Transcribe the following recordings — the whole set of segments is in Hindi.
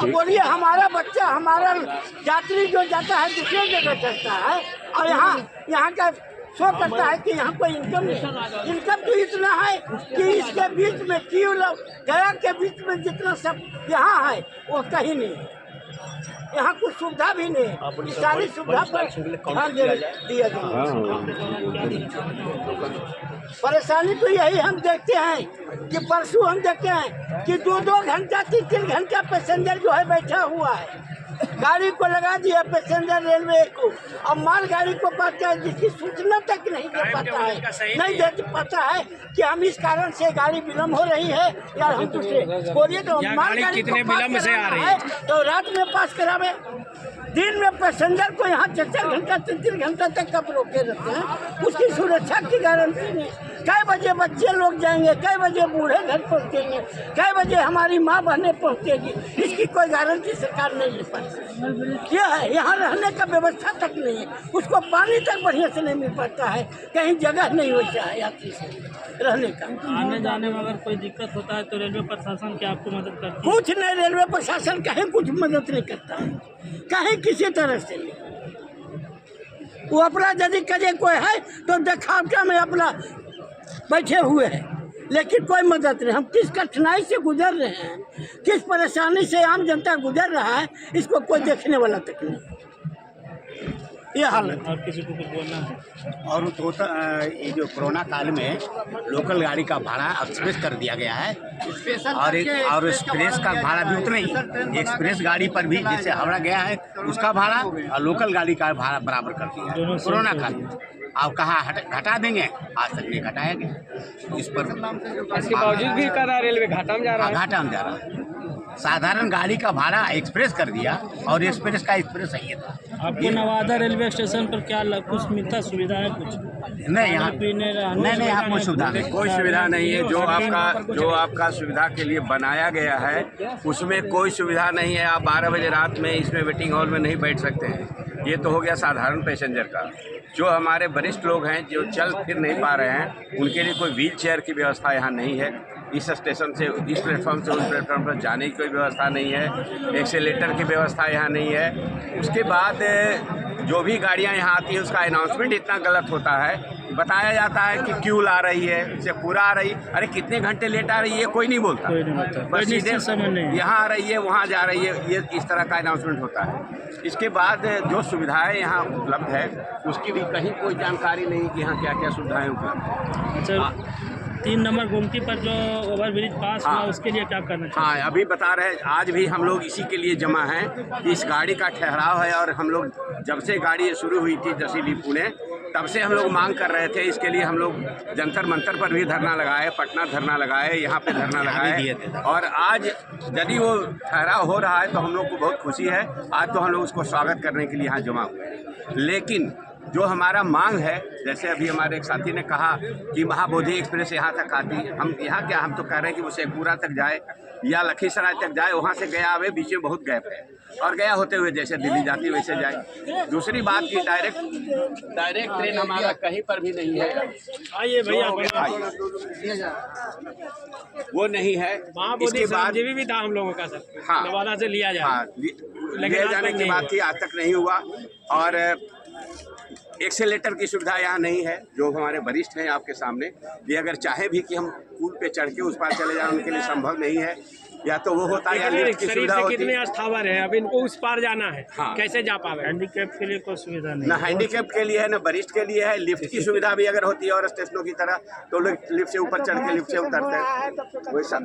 अब बोलिए हमारा बच्चा, हमारा यात्री जो जाता है दूसरी जगह चलता है और यहाँ का शो करता है कि यहाँ कोई इनकम नहीं। इनकम तो इतना है कि इसके बीच में गया के बीच में जितना सब यहाँ है वो कहीं नहीं। यहाँ कुछ सुविधा भी नहीं, सारी सुविधा पर ध्यान दिया जाए। परेशानी तो यही हम देखते हैं कि परसों हम देखते हैं कि 2-2 घंटा 3-3 घंटा पैसेंजर जो है बैठा हुआ है, गाड़ी को लगा दिया पैसेंजर रेलवे को, अब मालगाड़ी को पाता है जिसकी सूचना तक नहीं दे पाता है, नहीं दे पाता है कि हम इस कारण से गाड़ी विलम्ब हो रही है या हम दूसरे बोलिए तो मालगाड़ी कितने विलम्ब से आ रही है तो रात में पास करावे, दिन में पैसेंजर को यहाँ 4-4 घंटा 3-3 घंटा तक कब रोके रहते हैं, उसकी सुरक्षा की गारंटी नहीं। कई बजे बच्चे लोग जाएंगे, कई बजे बूढ़े घर पहुँचेंगे, कई बजे हमारी माँ बहनें पहुँचेगी, इसकी कोई गारंटी सरकार नहीं ले पाती। यह है यहाँ रहने का व्यवस्था तक नहीं है, उसको पानी तक बढ़िया से नहीं मिल पाता है, कहीं जगह नहीं होता है यात्री से रहने का। आने जाने में अगर कोई दिक्कत होता है तो रेलवे प्रशासन क्या आपको मदद करती है? कुछ नहीं, रेलवे प्रशासन कहीं कुछ मदद नहीं करता है, कहीं किसी तरह से नहीं। वो अपना यदि करे कोई है तो दिखावटा में अपना बैठे हुए हैं, लेकिन कोई मदद नहीं। हम किस कठिनाई से गुजर रहे हैं, किस परेशानी से आम जनता गुजर रहा है, इसको कोई देखने वाला तक नहीं। ये हालत। और किसी को कुछ बोलना है? और तो ये जो कोरोना काल में लोकल गाड़ी का भाड़ा एक्सप्रेस कर दिया गया है और एक्सप्रेस का भाड़ा भी उतना ही, एक्सप्रेस गाड़ी पर भी जैसे हावड़ा गया है उसका भाड़ा और लोकल गाड़ी का भाड़ा बराबर कर दिया है कोरोना काल में। अब कहाँ घटा देंगे, आज तक नहीं घटाया गया। इस पर इसके बावजूद भी कर रहा है रेलवे घाटा में जा रहा है। घाटा में जा रहा है। साधारण गाड़ी का भाड़ा एक्सप्रेस कर दिया और एक्सप्रेस का एक्सप्रेस सही था। आपको नवादा रेलवे स्टेशन पर क्या कुछ मिलता सुविधा है? कुछ नहीं, यहाँ पीने नहीं यहाँ कोई सुविधा नहीं, कोई सुविधा नहीं है। जो आपका सुविधा के लिए बनाया गया है उसमें कोई सुविधा नहीं है। आप 12 बजे रात में इसमें वेटिंग हॉल में नहीं बैठ सकते हैं। ये तो हो गया साधारण पैसेंजर का। जो हमारे वरिष्ठ लोग हैं जो चल फिर नहीं पा रहे हैं उनके लिए कोई व्हील चेयर की व्यवस्था यहाँ नहीं है। इस स्टेशन से इस प्लेटफॉर्म से उस प्लेटफॉर्म पर जाने की कोई व्यवस्था नहीं है। एक्सेलेटर की व्यवस्था यहाँ नहीं है। उसके बाद जो भी गाड़ियाँ यहाँ आती हैं उसका अनाउंसमेंट इतना गलत होता है, बताया जाता है कि क्यों ला रही है, से पूरा आ रही, अरे कितने घंटे लेट आ रही है कोई नहीं बोलता। बस सीधे यहाँ आ रही है वहाँ जा रही है, ये इस तरह का अनाउंसमेंट होता है। इसके बाद जो सुविधाएं यहाँ उपलब्ध है उसकी भी कहीं कोई जानकारी नहीं कि यहाँ क्या क्या सुविधाएं उपलब्ध है। अच्छा, 3 नंबर गोमती पर जो ओवरब्रिज पास हुआ उसके लिए क्या करना चाहिए? हाँ, अभी बता रहे हैं, आज भी हम लोग इसी के लिए जमा हैं कि इस गाड़ी का ठहराव है और हम लोग जब से गाड़ी शुरू हुई थी जसीडीह पुणे तब से हम लोग मांग कर रहे थे। इसके लिए हम लोग जंतर मंतर पर भी धरना लगाए, पटना धरना लगाए, यहाँ पे धरना लगाए और आज यदि वो ठहराव हो रहा है तो हम लोग को बहुत खुशी है। आज तो हम लोग उसको स्वागत करने के लिए यहाँ जमा हुए हैं। लेकिन जो हमारा मांग है, जैसे अभी हमारे एक साथी ने कहा कि महाबोधि एक्सप्रेस यहाँ तक आती है, हम यहाँ क्या, हम तो कह रहे हैं कि वो शेखपुरा तक जाए या लखीसराय तक जाए, वहाँ से गया आवे, बीच में बहुत गैप है और गया होते हुए जैसे दिल्ली जाती वैसे जाए। दूसरी बात की डायरेक्ट ट्रेन हमारा कहीं पर भी नहीं है। आइए भैया, वो नहीं है। इसके बाद भी था हम लोगों का सर। हाँ, नवादा से लिया जाए। हाँ, ले जाने की बात थी, आज तक नहीं हुआ। और एक्सेलेटर की सुविधा यहाँ नहीं है। जो हमारे वरिष्ठ हैं आपके सामने, ये अगर चाहे भी कि हम पुल पे चढ़ के उस पार चले जाएं उनके लिए संभव नहीं है। या तो वो होता है या लिफ्ट की सुविधा होती है। कितने अस्थावर है, अब इनको उस पार जाना है। हाँ, कैसे जा पावे? हैंडीकैप के लिए कोई सुविधा नहीं, ना हैंडीकैप के लिए है ना वरिष्ठ के लिए है। लिफ्ट की सुविधा भी अगर होती है और स्टेशनों की तरह तो लोग लिफ्ट से ऊपर चढ़ के लिफ्ट से उतरते हैं, वैसा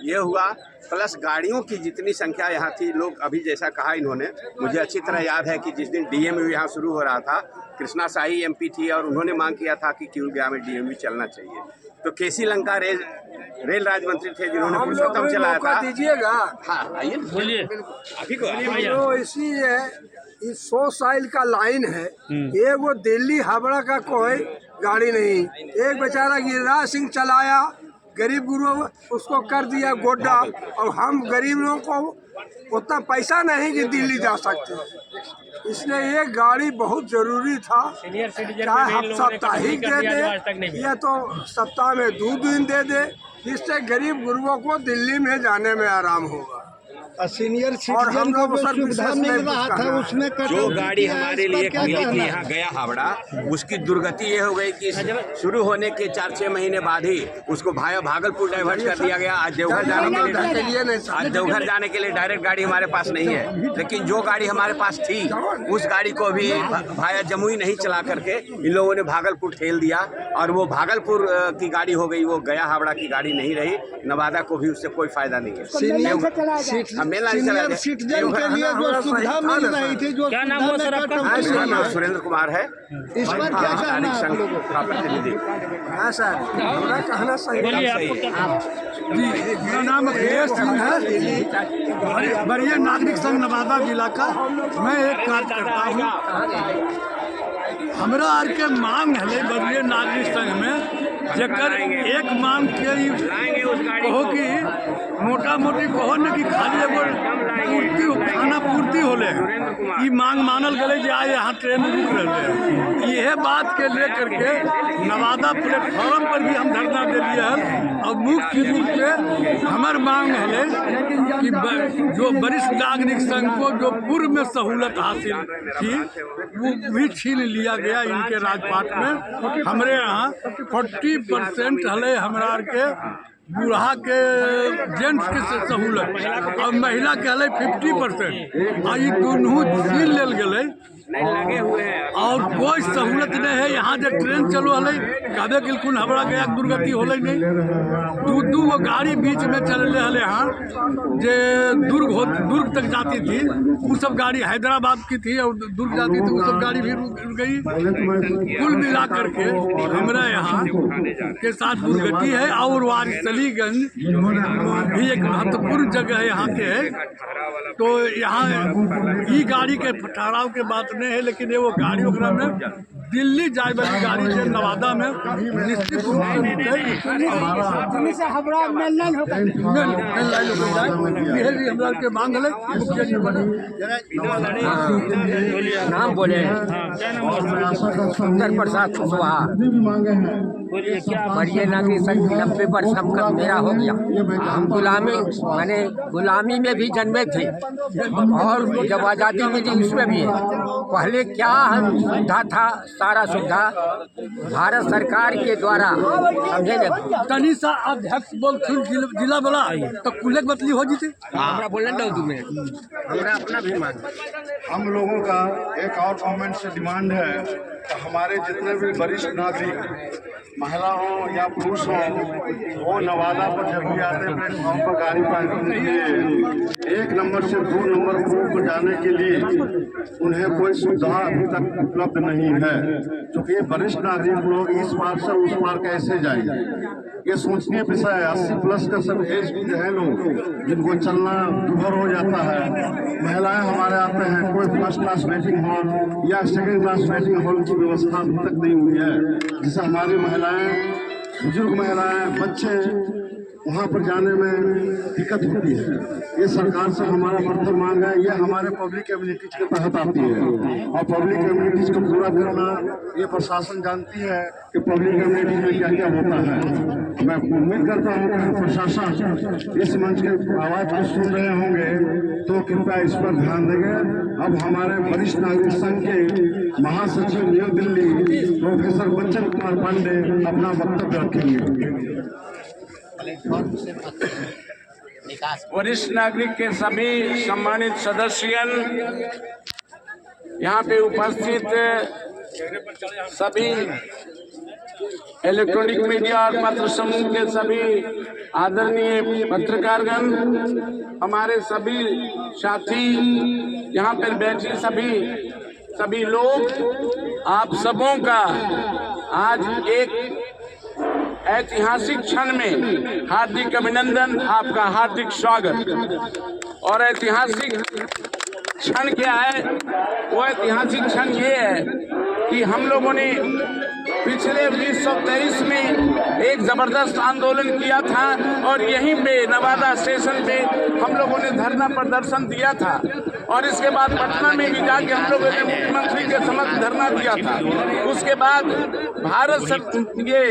ये हुआ। प्लस गाड़ियों की जितनी संख्या यहाँ थी, लोग अभी जैसा कहा इन्होंने, मुझे अच्छी तरह याद है कि जिस दिन डीएमयू यहाँ शुरू हो रहा था, कृष्णा साई एमपी थी और उन्होंने मांग किया था कि क्यों गया में डीएमयू चलना चाहिए। तो केसी लंका रेल राज्य मंत्री थे जिन्होंने पुरुषोत्तम चलाया था। दीजिएगा। हाँ, आइए बोलिए। अभी को तो इसी है, इस 100 साइल का लाइन है, ये वो दिल्ली हावड़ा का कोई गाड़ी नहीं। एक बेचारा गिरिराज सिंह चलाया, गरीब गुरु उसको कर दिया गोड्डा, और हम गरीब लोगों को उतना पैसा नहीं कि दिल्ली जा सकते। इसलिए ये गाड़ी बहुत जरूरी था। चाहे हम साप्ताहिक दे दे या तो सप्ताह में 2 दिन दे दे, जिससे गरीब गुरुओं को दिल्ली में जाने में आराम होगा। सीनियर और हम लोग को सुविधा मिल रहा था उसमें जो गाड़ी हमारे लिए मिली थी यहाँ गया हावड़ा, उसकी दुर्गति ये हो गई कि शुरू होने के 4-6 महीने बाद ही उसको भाया भागलपुर डाइवर्ट कर दिया गया। आज देवघर जाने के लिए डायरेक्ट गाड़ी हमारे पास नहीं है, लेकिन जो गाड़ी हमारे पास थी उस गाड़ी को भी भाया जमुई नहीं चला करके इन लोगों ने भागलपुर ठेल दिया और वो भागलपुर की गाड़ी हो गई, वो गया हावड़ा की गाड़ी नहीं रही। नवादा को भी उससे कोई फायदा नहीं है। मेला सिटीजन के लिए जो सुविधा मिल रही थी, जो क्या नाम हुआ सर आपका? सुरेंद्र कुमार है, इस पर क्या कहना है आप लोगों का प्रतिनिधि। हाँ सर, मेरा कहना सही बोलिए, आपको क्या जी, मेरा नाम अखिलेश सिंह है, वरीय नागरिक संघ नवादा जिला का मैं एक कार्यकर्ता हूँ। हमरा आर के मांग है वरीय नागरिक संघ में, जकर एक मांग कहो कि मोटा मोटी कहो न कि खाली एगो पूर्ति खाना पूर्ति होले, ये मांग मानल गए जे आज यहाँ ट्रेन रुक रहे। यह बात के लेकर के नवादा प्लेटफॉर्म पर भी हम धरना दे दिए हैं और मुख्य रूप से हमार मांग है कि जो वरिष्ठ नागरिक संघ को जो पूर्व में सहूलत हासिल थी वो भी छीन लिया गया इनके राजपाट में। हमारे यहाँ 40% हले हमरा के बूढ़ा के जेंट्स के सहूलत और महिला के हले 50%, और ये दोनों छीन लेल गए लगे हुए हैं और कोई सहूलत नहीं है। यहाँ जो ट्रेन चलो हल कदे बिल्कुल हमरा गया दुर्गति होले नहीं। दू गो गाड़ी बीच में चल हले यहाँ जे दुर्ग तक जाती थी, वो सब गाड़ी हैदराबाद की थी और दुर्ग जाती थी, वो सब गाड़ी भी रुक गई। कुल मिला करके हमारा यहाँ के साथ दुर्गति है। और वारिसलीगंज भी एक महत्वपूर्ण जगह है यहाँ के है, तो यहाँ ई गाड़ी के ठहराव के बात नहीं है, लेकिन ये वो गाड़ी ओकरा में दिल्ली जाए वाली गाड़ी है नवादा में निश्चित रूप से हमरा के मांग है। नाम बोले सुंदर प्रसाद कुशवाहा, वरीय नागरिक संघ 90% का मेरा हो गया। हम गुलामी में भी जन्मे थे और जब आज़ादी मिली उसमें भी है। पहले क्या हम सुविधा था, सारा सुविधा भारत सरकार के द्वारा समझे न। तनी सा अध्यक्ष बोल जिला वाला तो कुल बतली हो जीते हमरा बोलने दो 2 मिनट। हमरा अपना भी मांग, हम लोगों का एक और गवर्नमेंट से डिमांड है कि हमारे जितने भी वरिष्ठ नागरिक महिला हो या पुरुष हो, वो नवादा पर जब भी आते हैं प्लेटफॉर्म पर गाड़ी पार्किंग के लिए 1 नंबर से 2 नंबर ग्रुप पर जाने के लिए उन्हें कोई सुविधा अभी तक उपलब्ध नहीं है। क्योंकि वरिष्ठ नागरिक लोग इस पार से उस पार कैसे जाएंगे, ये सोचनीय विषय है। 80+ का सब एज जो है लोग जिनको चलना दुभर हो जाता है। महिलाएं हमारे आते हैं, कोई फर्स्ट क्लास वेटिंग हॉल या सेकेंड क्लास वेटिंग हॉल की व्यवस्था अभी तक नहीं हुई है, जिससे हमारी महिलाएं, बुजुर्ग महिलाएं, बच्चे वहाँ पर जाने में दिक्कत होती है। ये सरकार से हमारा प्रथम मांग है। ये हमारे पब्लिक एम्यूनिटीज के तहत आती है और पब्लिक एम्यूनिटीज को पूरा करना ये प्रशासन जानती है कि पब्लिक एम्यूनिटीज में क्या क्या होता है। मैं उम्मीद करता हूँ कि प्रशासन इस मंच के आवाज़ को सुन रहे होंगे तो कृपया इस पर ध्यान देंगे। अब हमारे वरिष्ठ नागरिक संघ के महासचिव न्यू दिल्ली प्रोफेसर बच्चन कुमार पांडे अपना वक्तव्य रखेंगे। वरिष्ठ नागरिक के सभी सम्मानित सदस्यगण, यहाँ पे उपस्थित सभी इलेक्ट्रॉनिक मीडिया और पत्र समूह के सभी आदरणीय पत्रकारगण, हमारे सभी साथी, यहाँ पर बैठे सभी लोग, आप सबों का आज एक ऐतिहासिक क्षण में हार्दिक अभिनंदन, आपका हार्दिक स्वागत। और ऐतिहासिक क्षण क्या है? वो ऐतिहासिक क्षण ये है कि हम लोगों ने पिछले 1923 में एक ज़बरदस्त आंदोलन किया था और यहीं पे नवादा स्टेशन पे हम लोगों ने धरना प्रदर्शन दिया था और इसके बाद पटना में भी जाके हम लोगों ने मुख्यमंत्री के समक्ष धरना दिया था। उसके बाद ये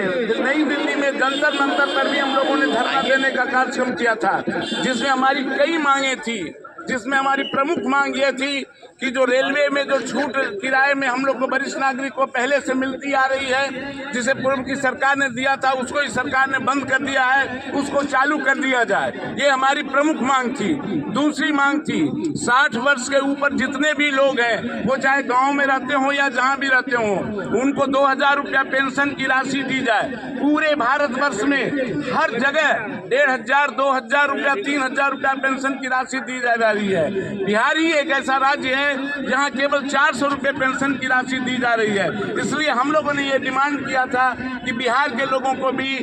नई दिल्ली में जंतर मंतर पर भी हम लोगों ने धरना देने का कार्यक्रम किया था, जिसमें हमारी कई मांगे थी, जिसमें हमारी प्रमुख मांग ये थी कि जो रेलवे में जो छूट किराए में हम लोग को वरिष्ठ नागरिक को पहले से मिलती आ रही है, जिसे पूर्व की सरकार ने दिया था उसको इस सरकार ने बंद कर दिया है, उसको चालू कर दिया जाए, ये हमारी प्रमुख मांग थी। दूसरी मांग थी 60 वर्ष के ऊपर जितने भी लोग हैं, वो चाहे गाँव में रहते हों या जहाँ भी रहते हों, उनको 2000 रुपया पेंशन की राशि दी जाए। पूरे भारतवर्ष में हर जगह 1500, 2000 रुपया, 3000 रुपया पेंशन की राशि दी जा रही है। बिहार ही एक ऐसा राज्य है जहां केवल 400 रुपये पेंशन की राशि दी जा रही है। इसलिए हम लोगों ने ये डिमांड किया था कि बिहार के लोगों को भी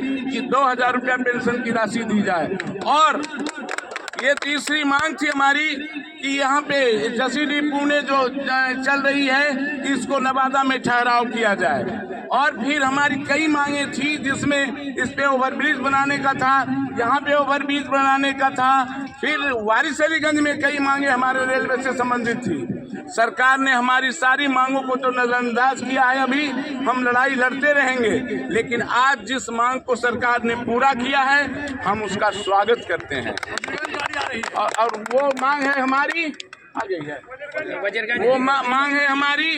2000 रुपया पेंशन की राशि दी जाए। और ये तीसरी मांग थी हमारी कि यहाँ पे जसीडीह पुणे जो चल रही है, इसको नवादा में ठहराव किया जाए। और फिर हमारी कई मांगे थी, जिसमें इस पे ओवरब्रिज बनाने का था, यहाँ पे ओवरब्रिज बनाने का था, फिर वारिसलीगंज में कई मांगे हमारे रेलवे से संबंधित थी। सरकार ने हमारी सारी मांगों को तो नजरअंदाज किया है। अभी हम लड़ाई लड़ते रहेंगे, लेकिन आज जिस मांग को सरकार ने पूरा किया है, हम उसका स्वागत करते हैं। और वो मांग है हमारी, वो मांग है हमारी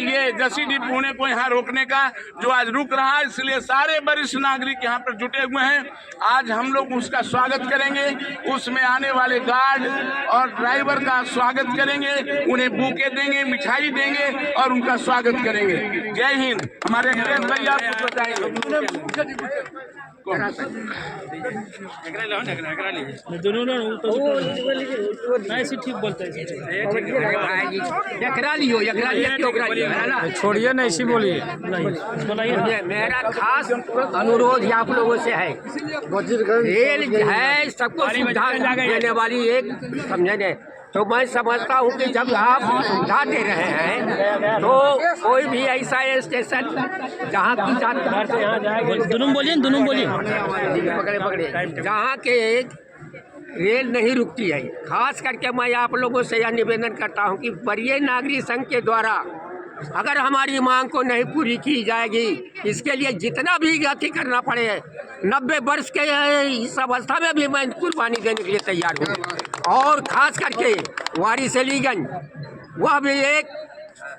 ये जसीडीह पुणे को यहाँ रोकने का, जो आज रुक रहा है। इसलिए सारे वरिष्ठ नागरिक यहाँ पर जुटे हुए हैं। आज हम लोग उसका स्वागत करेंगे, उसमें आने वाले गार्ड और ड्राइवर का स्वागत करेंगे, उन्हें बुके देंगे, मिठाई देंगे और उनका स्वागत करेंगे। जय हिंद। हमारे एक्सप्रेस भैया आपको बताएंगे। ऐसे ठीक बोलते हैं। छोड़िए ना, ऐसी बोलिए। मेरा खास अनुरोध आप लोगों से है, रेल है सबको सुविधा देने वाली एक, समझे। तो मैं समझता हूँ कि जब आप सुविधा दे रहे हैं तो कोई भी ऐसा स्टेशन जहाँ की पकड़े जहाँ के रेल नहीं रुकती है। खास करके मैं आप लोगों से यह निवेदन करता हूँ कि वरीय नागरिक संघ के द्वारा अगर हमारी मांग को नहीं पूरी की जाएगी, इसके लिए जितना भी गति करना पड़े, 90 वर्ष के इस अवस्था में भी मैं कुर्बानी देने के लिए तैयार हूँ। और खास करके वारिसलीगंज वह भी एक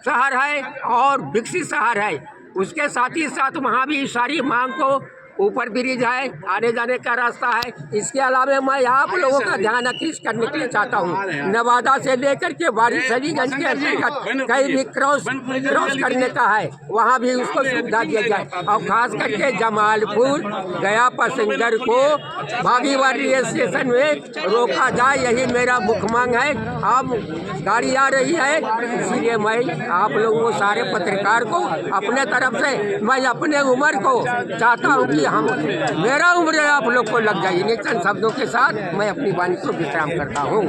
शहर है और विकसित शहर है, उसके साथ ही साथ वहाँ भी सारी मांग को ऊपर ब्रिज है, आने जाने का रास्ता है। इसके अलावा मैं आप लोगों का ध्यान आकृष्ट करने के लिए चाहता हूँ, नवादा से लेकर के वारिसलीगंज के अंतर्गत कहीं भी क्रॉस करने का है, वहाँ भी उसको सुविधा दिया जाए। और खास करके जमालपुर गया पैसेंजर को भागीवाड़ी स्टेशन में रोका जाए, यही मेरा मुख्य मांग है। अब गाड़ी आ रही है, इसीलिए मैं आप लोगों सारे पत्रकार को अपने तरफ से मैं अपने उम्र को चाहता हूँ कि हम मेरा उम्र आप लोग को लग जाए। इन चंद शब्दों के साथ मैं अपनी वाणी को विश्राम करता हूँ।